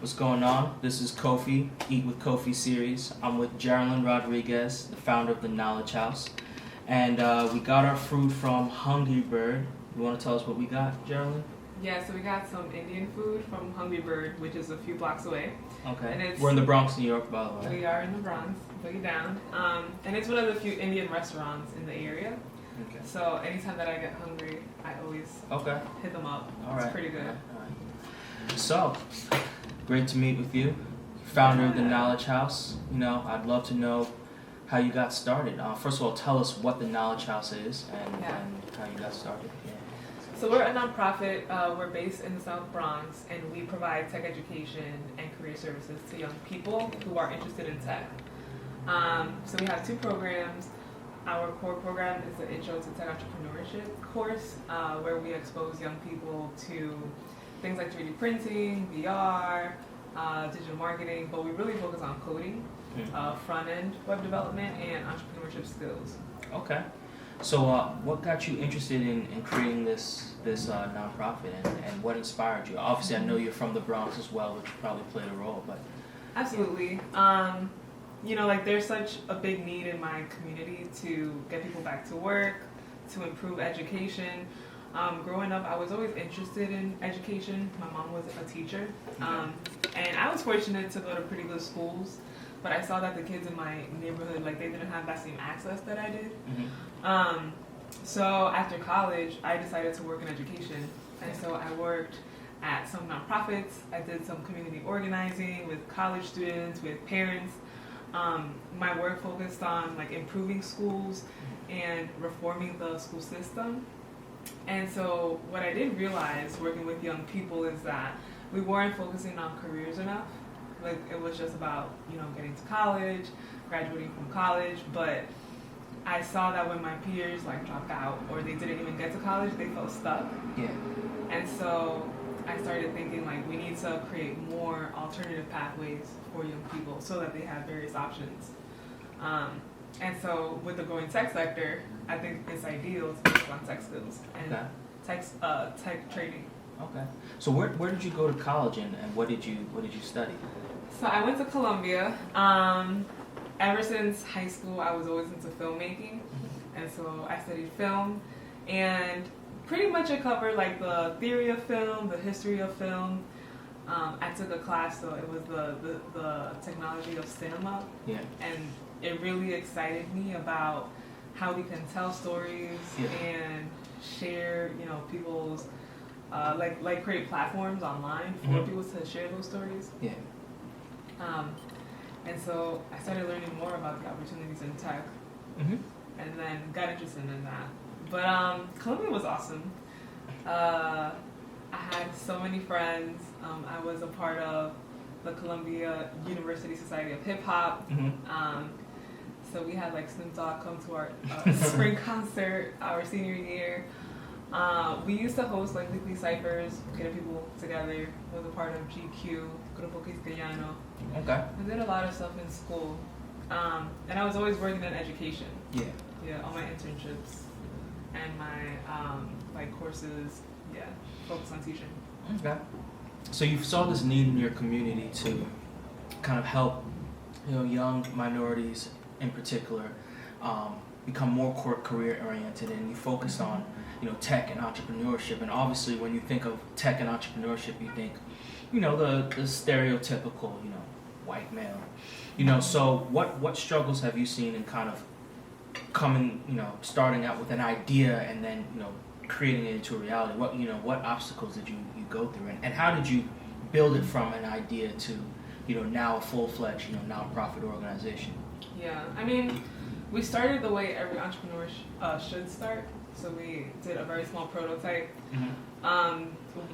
What's going on? This is Kofi, Eat with Kofi series. I'm with Jerelyn Rodriguez, the founder of the Knowledge House. And we got our food from Hungry Bird. You want to tell us what we got, Jerelyn? Yeah, so we got some Indian food from Hungry Bird, which is a few blocks away. Okay. And we're in the Bronx, New York, by the way. We are in the Bronx, boogie down. And it's one of the few Indian restaurants in the area. Okay. So anytime that I get hungry, I always hit them up. All it's right. pretty good. All right. So, great to meet with you, founder of the Knowledge House. I'd love to know how you got started. First of all, tell us what the Knowledge House is and how you got started. Yeah. So we're a nonprofit. We're based in the South Bronx, and we provide tech education and career services to young people who are interested in tech. So we have two programs. Our core program is the Intro to Tech Entrepreneurship course, where we expose young people to things like 3D printing, VR, digital marketing, but we really focus on coding, front-end web development, and entrepreneurship skills. Okay. So what got you interested in creating this nonprofit, and what inspired you? Obviously, I know you're from the Bronx as well, which probably played a role, but... Absolutely. There's such a big need in my community to get people back to work, to improve education. Growing up, I was always interested in education. My mom was a teacher, and I was fortunate to go to pretty good schools, but I saw that the kids in my neighborhood, they didn't have that same access that I did. So after college, I decided to work in education, and so I worked at some nonprofits. I did some community organizing with college students, with parents. My work focused on improving schools and reforming the school system. And so what I did realize working with young people is that we weren't focusing on careers enough. It was just about, getting to college, graduating from college, but I saw that when my peers dropped out or they didn't even get to college, they felt stuck. Yeah. And so I started thinking we need to create more alternative pathways for young people so that they have various options. And so with the growing tech sector, I think it's ideal to focus on tech skills and tech training. Okay. So where did you go to college and what did you study? So I went to Columbia. Ever since high school, I was always into filmmaking, and so I studied film, and pretty much it covered the theory of film, the history of film. I took a class, so it was the technology of cinema, and it really excited me about how we can tell stories and share, people's create platforms online for people to share those stories. Yeah. And so I started learning more about the opportunities in tech, and then got interested in that. But Columbia was awesome. I had so many friends. I was a part of the Columbia University Society of Hip Hop. So we had Snoop Dogg come to our spring concert our senior year. We used to host weekly ciphers, getting people together. Was a part of GQ, Grupo Quisqueyano. Okay. I did a lot of stuff in school, and I was always working in education. Yeah, all my internships and my courses. Yeah, focus on teaching. Okay. So you saw this need in your community to kind of help, young minorities in particular, become more career oriented, and you focused on, tech and entrepreneurship. And obviously, when you think of tech and entrepreneurship, you think, the stereotypical, white male. So what struggles have you seen in kind of coming, starting out with an idea and then, creating it into a reality? What obstacles did you go through, and how did you build it from an idea to, now a full-fledged, nonprofit organization? Yeah, we started the way every entrepreneur should start. So we did a very small prototype.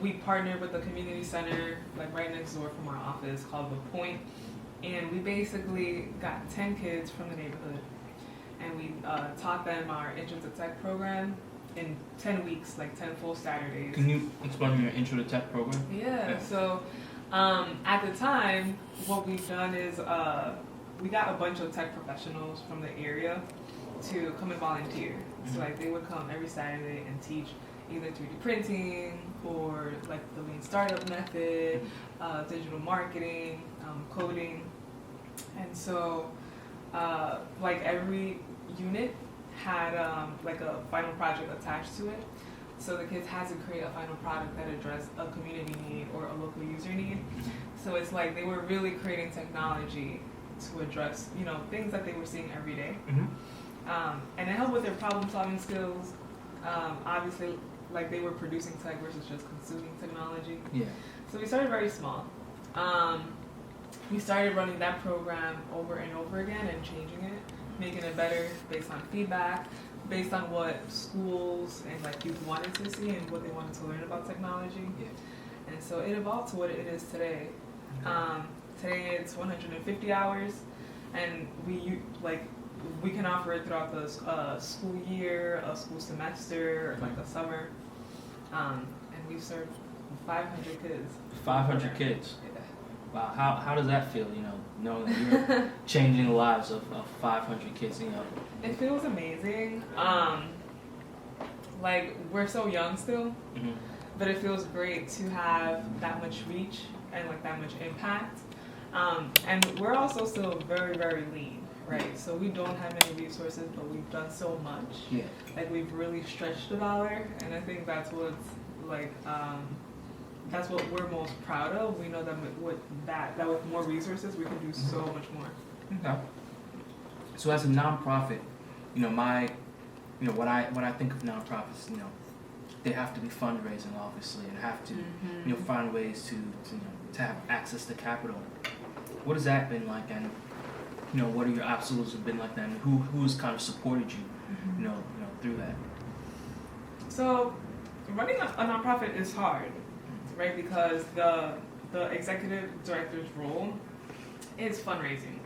We partnered with the community center, right next door from our office, called The Point, and we basically got 10 kids from the neighborhood, and we taught them our Intro to Tech program in 10 weeks, 10 full Saturdays. Can you explain your Intro to Tech program? Yeah. So at the time, what we've done is we got a bunch of tech professionals from the area to come and volunteer. So they would come every Saturday and teach either 3D printing or like the lean startup method, digital marketing, coding. And so like every unit had like a final project attached to it. So the kids had to create a final product that addressed a community need or a local user need. So it's like they were really creating technology to address, you know, things that they were seeing every day. And it helped with their problem solving skills. Obviously, like they were producing tech versus just consuming technology. Yeah. So we started very small. We started running that program over and over again and changing it, making it better based on feedback, based on what schools and like youth wanted to see and what they wanted to learn about technology. Yeah. And so it evolved to what it is today. Today it's 150 hours, and we can offer it throughout the school year, a school semester, or like a summer. And we've served 500 kids. 500 kids. Yeah. Wow, how does that feel, you know, knowing that you're changing the lives of 500 kids, you know? It feels amazing. Like, we're so young still, but it feels great to have that much reach and like that much impact. And we're also still very, very lean, right? So we don't have many resources, but we've done so much. Yeah. Like, we've really stretched the dollar, and I think that's what's like, that's what we're most proud of. We know that with more resources, we can do so much more. Okay. So as a nonprofit, you know, when I think of nonprofits, you know, they have to be fundraising, obviously, and have to, you know, find ways to have access to capital. What has that been like, and you know, what are your obstacles have been like that, and who's kind of supported you, you know, through that? So, running a nonprofit is hard, right? Because the executive director's role is fundraising.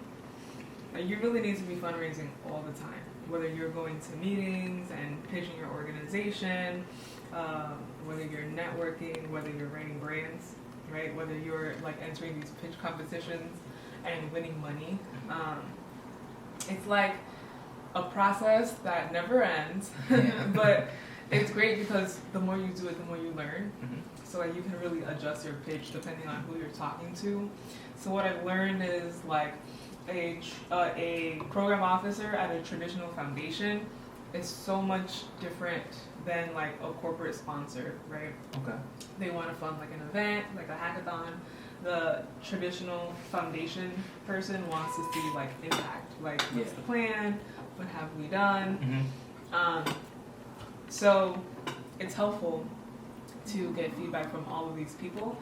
Like, you really need to be fundraising all the time, whether you're going to meetings and pitching your organization, whether you're networking, whether you're writing grants, right? Whether you're like entering these pitch competitions and winning money. It's like a process that never ends, but it's great because the more you do it, the more you learn. So like you can really adjust your pitch depending on who you're talking to. So what I've learned is like a program officer at a traditional foundation is so much different than like a corporate sponsor, right? Okay. They want to fund like an event, like a hackathon. The traditional foundation person wants to see like impact, like what's the plan, what have we done. So it's helpful to get feedback from all of these people.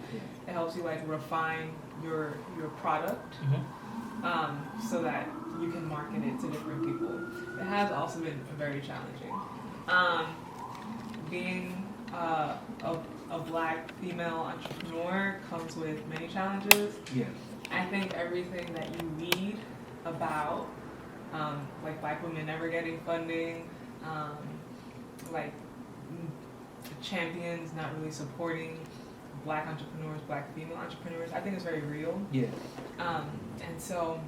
It helps you like refine your product, so that you can market it to different people. It has also been very challenging. Being a Black female entrepreneur comes with many challenges. I think everything that you read about, like Black women never getting funding, like champions not really supporting Black entrepreneurs, Black female entrepreneurs, I think it's very real. And so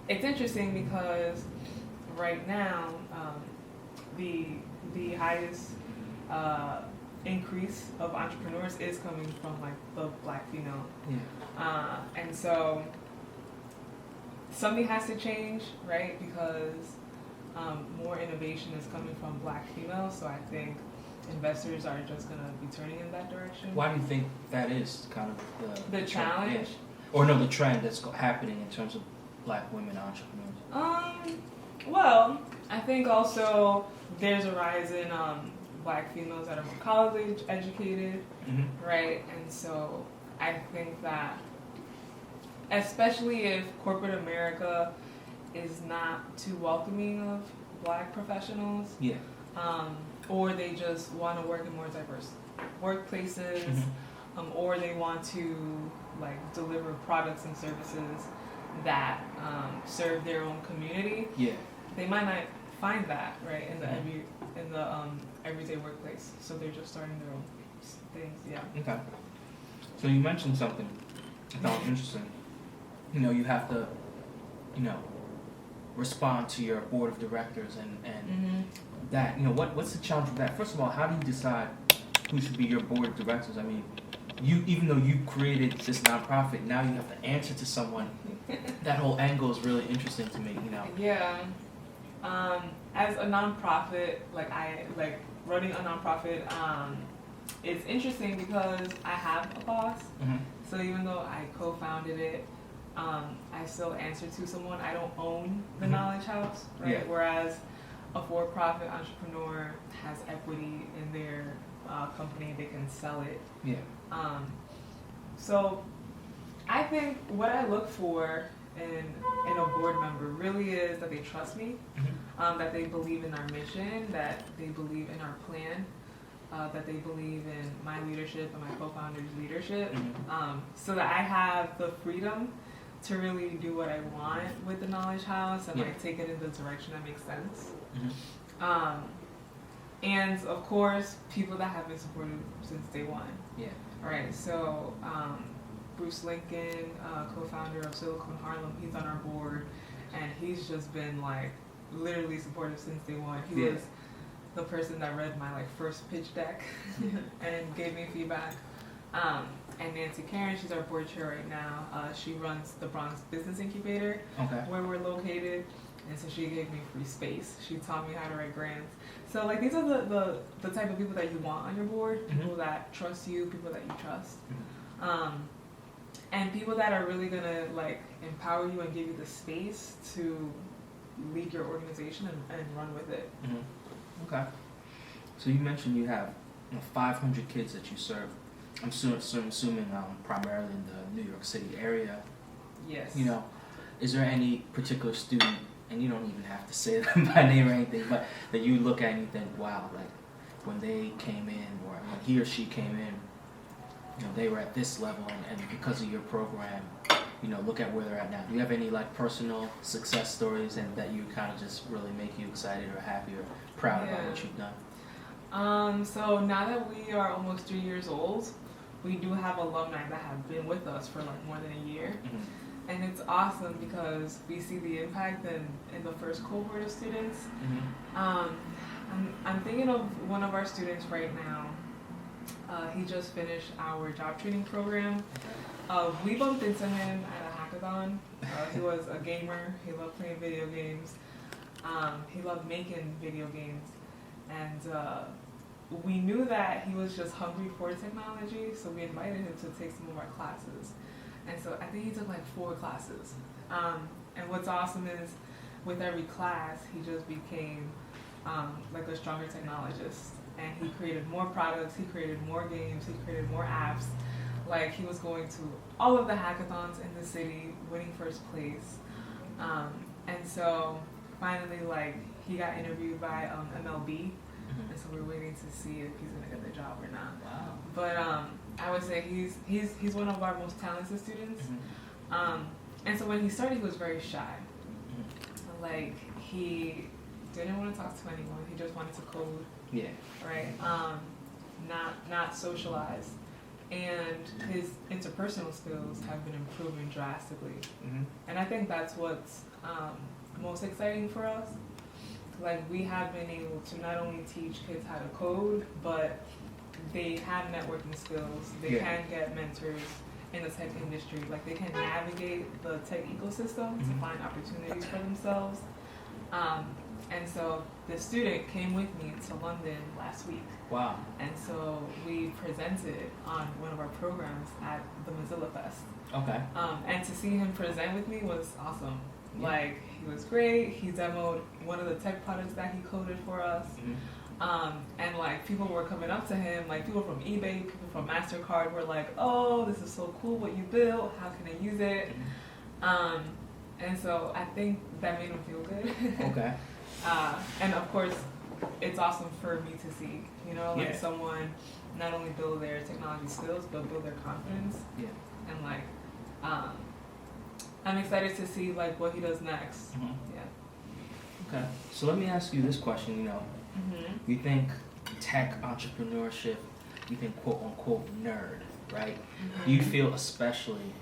it's interesting because right now the highest increase of entrepreneurs is coming from like the Black female. And so something has to change, right? Because more innovation is coming from Black females. So I think investors are just going to be turning in that direction. Why do you think that is kind of the challenge? Or no, the trend that's happening in terms of Black women entrepreneurs? Well, I think also there's a rise in Black females that are more college educated, right? And so I think that especially if corporate America is not too welcoming of Black professionals, or they just want to work in more diverse workplaces, or they want to like deliver products and services that serve their own community, they might not find that right in the everyday workplace. So they're just starting their own things. Okay. So you mentioned something I thought was interesting. You know, you have to, you know, respond to your board of directors and Mm-hmm. that, what's the challenge with that? First of all, how do you decide who should be your board of directors? I mean, even though you created this nonprofit, now you have to answer to someone. That whole angle is really interesting to me, Yeah. As a nonprofit, running a nonprofit, it's interesting because I have a boss. Mm-hmm. So even though I co-founded it, I still answer to someone. I don't own the Mm-hmm. Knowledge House, right? Yeah. Whereas a for-profit entrepreneur has equity in their company, they can sell it. Yeah. So I think what I look for in a board member really is that they trust me, Mm-hmm. that they believe in our mission, that they believe in our plan, that they believe in my leadership and my co-founder's leadership, Mm-hmm. so that I have the freedom to really do what I want with the Knowledge House and Yeah. take it in the direction that makes sense. Mm-hmm. And of course, people that have been supportive since day one. Yeah. Right, so Bruce Lincoln, co-founder of Silicon Harlem, he's on our board, and he's just been literally supportive since day one. He Yeah. was the person that read my first pitch deck and gave me feedback. And Nancy Karen, she's our board chair right now. She runs the Bronx Business Incubator, Okay. where we're located, and so she gave me free space. She taught me how to write grants. So these are the type of people that you want on your board, Mm-hmm. people that trust you, people that you trust. Mm-hmm. And people that are really gonna empower you and give you the space to lead your organization and run with it. Mm-hmm. Okay. So you mentioned you have 500 kids that you serve. I'm assuming primarily in the New York City area. Yes. Is there any particular student, and you don't even have to say them by name or anything, but that you look at and you think, wow, when they came in or when he or she came in, they were at this level, and because of your program, look at where they're at now. Do you have any personal success stories and that you kind of just really make you excited or happy or proud about what you've done? So now that we are almost 3 years old, we do have alumni that have been with us for more than a year. Mm-hmm. And it's awesome because we see the impact in the first cohort of students. Mm-hmm. I'm thinking of one of our students right now. He just finished our job training program. We bumped into him at a hackathon. He was a gamer. He loved playing video games. He loved making video games. And we knew that he was just hungry for technology, so we invited him to take some of our classes. And so I think he took 4 classes. And what's awesome is with every class, he just became a stronger technologist. And he created more products, he created more games, he created more apps. He was going to all of the hackathons in the city, winning first place. And so finally, he got interviewed by MLB. Mm-hmm. And so we're waiting to see if he's gonna get the job or not. Wow. But I would say he's one of our most talented students. Mm-hmm. And so when he started, he was very shy. Mm-hmm. He didn't want to talk to anyone. He just wanted to code. Yeah. Right. Not socialize. And his interpersonal skills have been improving drastically. Mm-hmm. And I think that's what's most exciting for us. We have been able to not only teach kids how to code, but they have networking skills. They can get mentors in the tech industry. They can navigate the tech ecosystem to find opportunities for themselves. And so the student came with me to London last week. Wow. And so we presented on one of our programs at the Mozilla Fest. Okay. And to see him present with me was awesome. Yeah. He was great. He demoed one of the tech products that he coded for us. Mm-hmm. And people were coming up to him, people from eBay, people from MasterCard were like, oh, this is so cool what you built. How can I use it? Mm-hmm. And so I think that made him feel good. Okay. And of course, it's awesome for me to see, someone not only build their technology skills, but build their confidence. Yeah. And I'm excited to see what he does next. Mm-hmm. Yeah. Okay. So let me ask you this question. Mm-hmm. You think tech entrepreneurship, you think quote unquote nerd, right? Mm-hmm. Do you feel especially,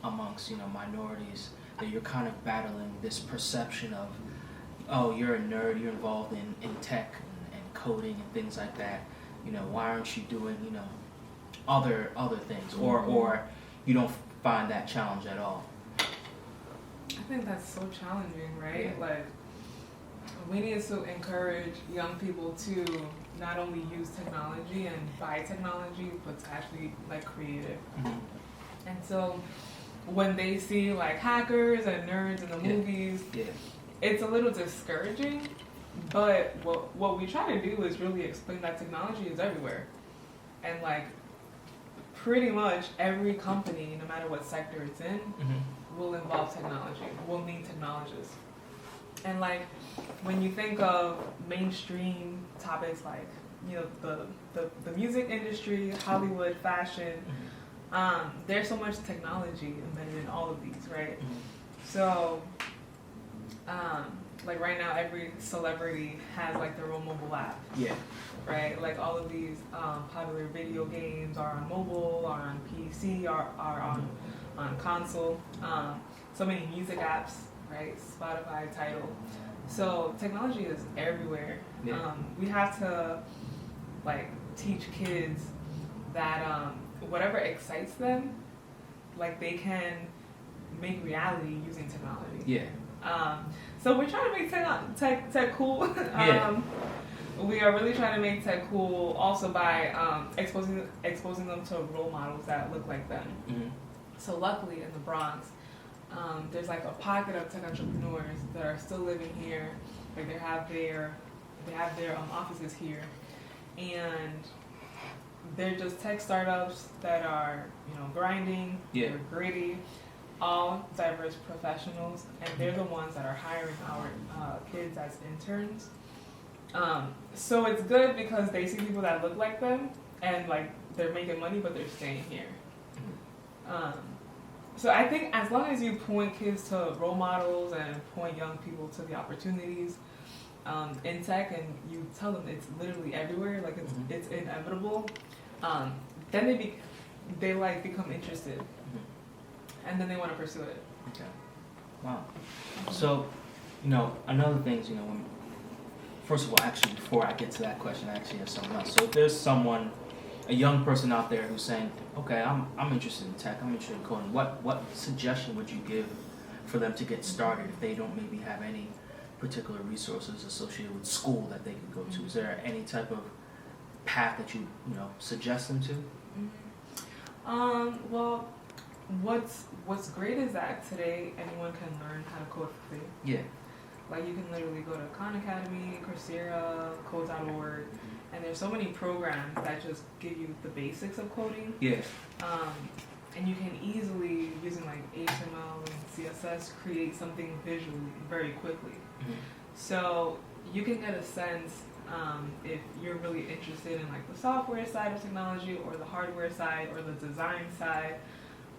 amongst minorities? that you're kind of battling this perception of, oh, you're a nerd, you're involved in tech and coding and things like that. Why aren't you doing, other things, or you don't find that challenge at all? I think that's so challenging, right? Yeah. Like, we need to encourage young people to not only use technology and buy technology, but to actually like create it. Mm-hmm. And so when they see like hackers and nerds in the movies, it's a little discouraging. But what we try to do is really explain that technology is everywhere. And like pretty much every company, no matter what sector it's in, will involve technology, will need technologists. And like when you think of mainstream topics like, the music industry, Hollywood, fashion, there's so much technology embedded in all of these, right? So like right now every celebrity has like their own mobile app. Yeah. Right? Like all of these popular video games are on mobile, are on PC, are on console. So many music apps, right? Spotify, Tidal. So technology is everywhere. Yeah. We have to like teach kids that whatever excites them, like they can make reality using technology. Yeah. So we're trying to make tech cool. We are really trying to make tech cool also by exposing them to role models that look like them. So luckily in the Bronx, there's like a pocket of tech entrepreneurs that are still living here. Like they have their offices here, and they're just tech startups that are grinding. They're gritty, all diverse professionals, and they're the ones that are hiring our kids as interns. So it's good because they see people that look like them, and like they're making money, but they're staying here. So I think as long as you point kids to role models and point young people to the opportunities in tech, and you tell them it's literally everywhere, like it's inevitable, then they like become interested, and then they want to pursue it. Okay. Wow. So, another thing is, first of all, actually, before I get to that question, I actually have something else. So if there's a young person out there who's saying, okay, I'm interested in tech, I'm interested in coding, what suggestion would you give for them to get started if they don't maybe have any particular resources associated with school that they could go to? Is there any type of path that you suggest them to? Well, what's great is that today anyone can learn how to code for free. Yeah. Like you can literally go to Khan Academy, Coursera, Code.org, and there's so many programs that just give you the basics of coding. Yeah. And you can easily, using like HTML and CSS, create something visually very quickly. So you can get a sense if you're really interested in like the software side of technology or the hardware side or the design side.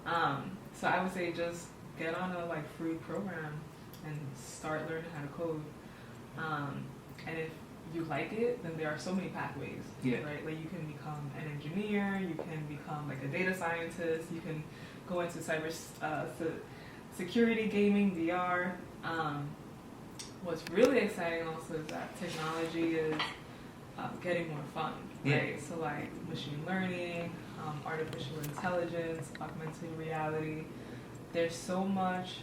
So I would say just get on a like free program and start learning how to code. And if you like it, then there are so many pathways, right? Like you can become an engineer, you can become like a data scientist, you can go into cyber security, gaming, VR. What's really exciting also is that technology is getting more fun, right? So like machine learning, artificial intelligence, augmented reality. There's so much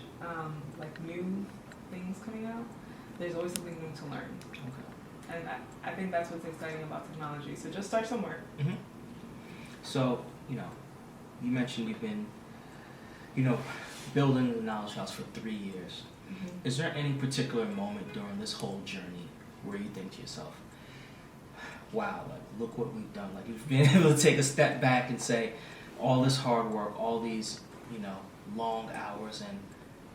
like new things coming out. There's always something new to learn. Okay. And I think that's what's exciting about technology. So just start somewhere. So, you mentioned you've been, building the Knowledge House for 3 years. Is there any particular moment during this whole journey where you think to yourself, wow, like look what we've done. Like you've been able to take a step back and say, all this hard work, all these, long hours, and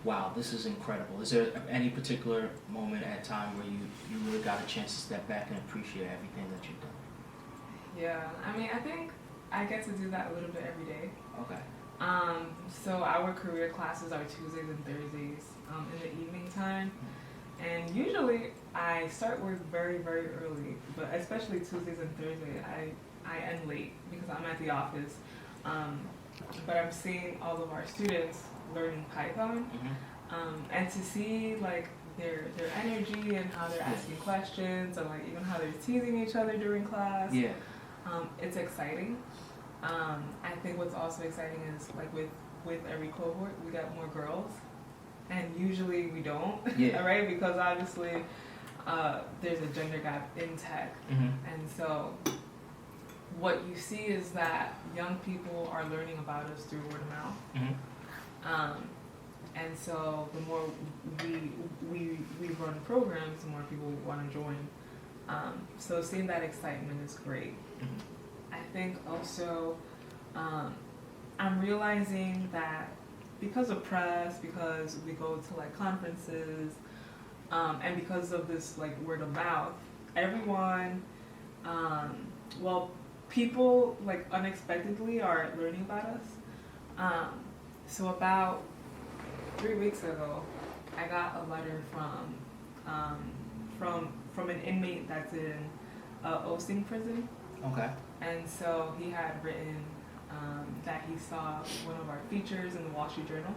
wow, this is incredible. Is there any particular moment at time where you really got a chance to step back and appreciate everything that you've done? Yeah, I mean, I think I get to do that a little bit every day. Okay. So our career classes are Tuesdays and Thursdays in the evening time. And usually I start work very, very early, but especially Tuesdays and Thursdays, I end late because I'm at the office. But I'm seeing all of our students learning Python. And to see like their energy and how they're asking questions and like even how they're teasing each other during class. Yeah. It's exciting. I think what's also exciting is like with every cohort we got more girls, and usually we don't. Yeah. Right? Because obviously there's a gender gap in tech, and so what you see is that young people are learning about us through word of mouth. And so the more we run programs, the more people want to join. So seeing that excitement is great. I think also I'm realizing that because of press, because we go to like conferences, and because of this like word of mouth, everyone, people like unexpectedly are learning about us. So about 3 weeks ago, I got a letter from an inmate that's in Osing prison. Okay. And so he had written that he saw one of our features in the Wall Street Journal,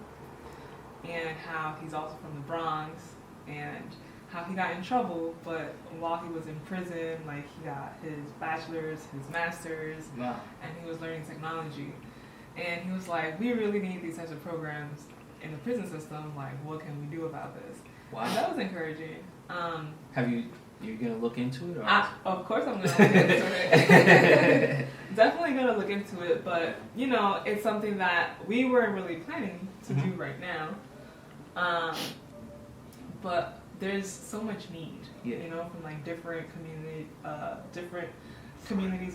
and how he's also from the Bronx, and how he got in trouble, but while he was in prison, like he got his bachelor's, his master's, Wow. and he was learning technology. And he was like, we really need these types of programs in the prison system, like what can we do about this? Wow. And that was encouraging. You're gonna look into it, or? Of course I'm gonna look into it. Definitely gonna look into it, but you know, it's something that we weren't really planning to do right now. But there's so much need, you know, from like different communities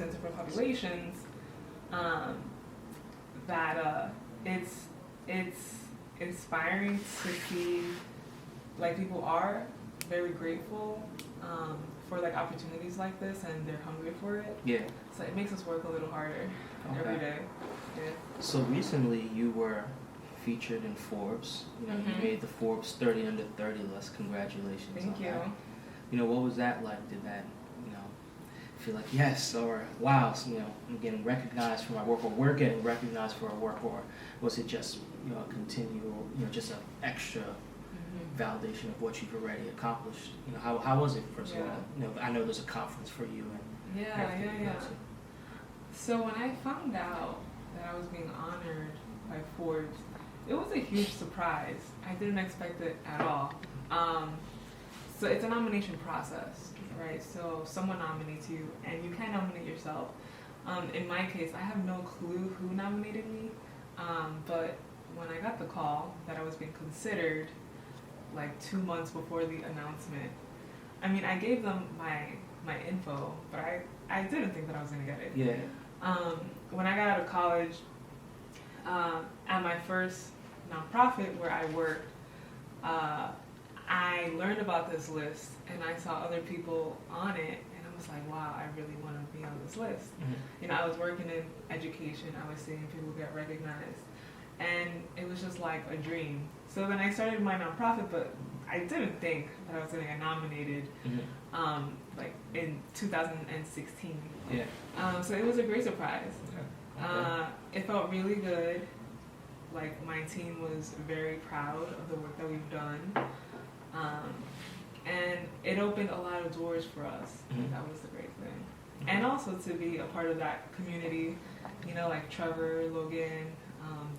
and different populations, that it's inspiring to see like people are very grateful for like opportunities like this, and they're hungry for it. Yeah. So it makes us work a little harder every day. Yeah. So recently you were featured in Forbes. You know, you made the Forbes 30 under 30 list. Congratulations. Thank you. That. You know, what was that like? Did that, you know, feel like yes, or wow, so, you know, I'm getting recognized for my work, or we're getting recognized for our work, or was it just, you know, a continual, you know, just an extra validation of what you've already accomplished? You know, how was it, first of all? You know, I know there's a conference for you and Yeah. So when I found out that I was being honored by Forbes, it was a huge surprise. I didn't expect it at all. So it's a nomination process, right? So someone nominates you, and you can nominate yourself. In my case, I have no clue who nominated me, but when I got the call that I was being considered, like 2 months before the announcement, I mean, I gave them my info, but I didn't think that I was gonna get it. Yeah. When I got out of college, at my first nonprofit where I worked, I learned about this list, and I saw other people on it, and I was like, wow, I really want to be on this list. You know, I was working in education, I was seeing people get recognized, and it was just like a dream. So then I started my nonprofit, but I didn't think that I was going to get nominated, like in 2016. Yeah. So it was a great surprise. Okay. It felt really good. Like my team was very proud of the work that we've done. And it opened a lot of doors for us. That was the great thing. And also to be a part of that community, you know, like Trevor, Logan,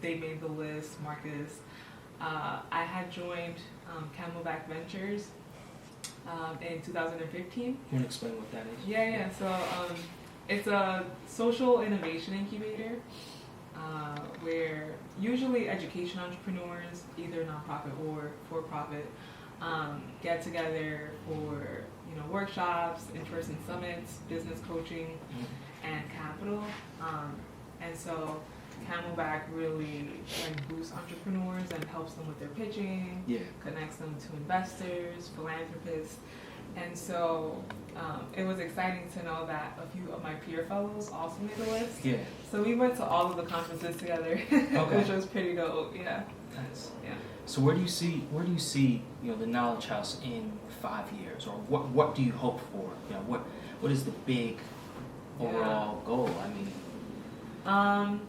they made the list, Marcus. I had joined Camelback Ventures in 2015. You want to explain what that is? Yeah. So it's a social innovation incubator where usually education entrepreneurs, either nonprofit or for-profit, get together for, you know, workshops, in-person summits, business coaching, and capital. And so Camelback really like boosts entrepreneurs and helps them with their pitching, connects them to investors, philanthropists. And so it was exciting to know that a few of my peer fellows also made the list. Yeah. So we went to all of the conferences together, which was pretty dope. Yeah. Nice. Yeah. So where do you see you know, the Knowledge House in 5 years, or what do you hope for? You know, what is the big overall goal? I mean,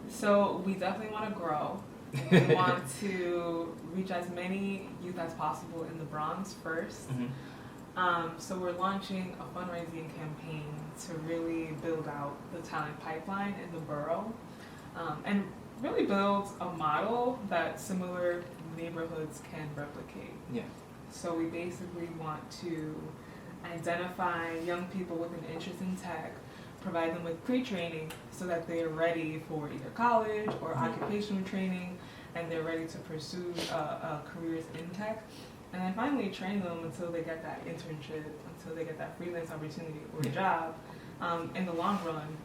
so we definitely want to grow. We want to reach as many youth as possible in the Bronx first. So we're launching a fundraising campaign to really build out the talent pipeline in the borough, and really build a model that similar neighborhoods can replicate. Yeah. So we basically want to identify young people with an interest in tech, provide them with pre-training so that they are ready for either college or occupational training, and they're ready to pursue careers in tech. And then finally train them until they get that internship, until they get that freelance opportunity or job. In the long run,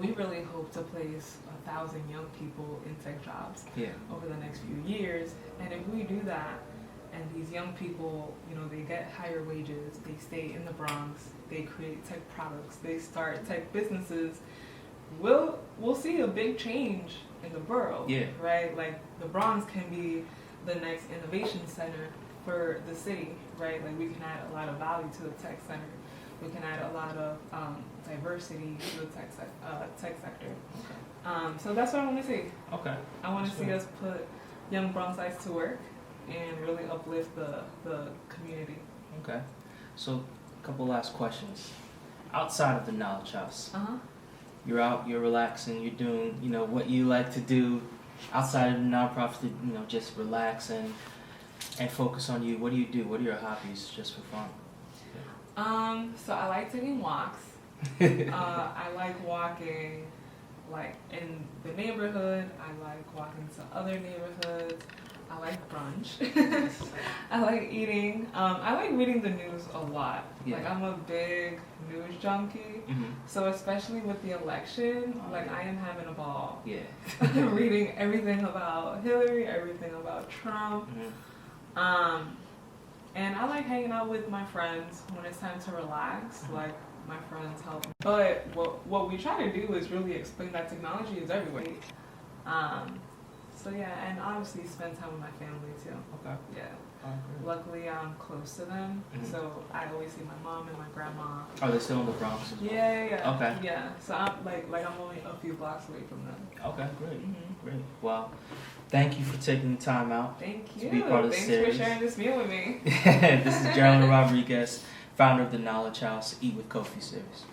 we really hope to place 1,000 young people in tech jobs over the next few years. And if we do that, and these young people, they get higher wages, they stay in the Bronx, they create tech products, they start tech businesses, we'll see a big change in the borough, right? Like the Bronx can be the next innovation center for the city, right? Like we can add a lot of value to the tech center. We can add a lot of diversity to the tech sector. Okay. So that's what I want to see. Okay. I want to see us put young Bronxites to work and really uplift the community. Okay. So a couple last questions. Outside of the Knowledge House, you're out, you're relaxing, you're doing, what you like to do outside of the nonprofit to, just relax and focus on you. What do you do? What are your hobbies just for fun? So I like taking walks. I like walking like in the neighborhood. I like walking to other neighborhoods. I like brunch. I like eating. I like reading the news a lot. Like I'm a big news junkie. So especially with the election, I am having a ball. Reading everything about Hillary, everything about Trump. And I like hanging out with my friends when it's time to relax. Like my friends help me. But what we try to do is really explain that technology is everywhere. So yeah, and obviously spend time with my family too. Okay. Yeah. Luckily, I'm close to them, so I always see my mom and my grandma. Are they still in the Bronx as well? Yeah. Okay. Yeah. So I'm I'm only a few blocks away from them. Okay, great. Great. Well, thank you for taking the time out. Thank you. To be part of the series. Thanks for sharing this meal with me. This is Jerelyn Rodriguez, founder of the Knowledge House Eat with Kofi series.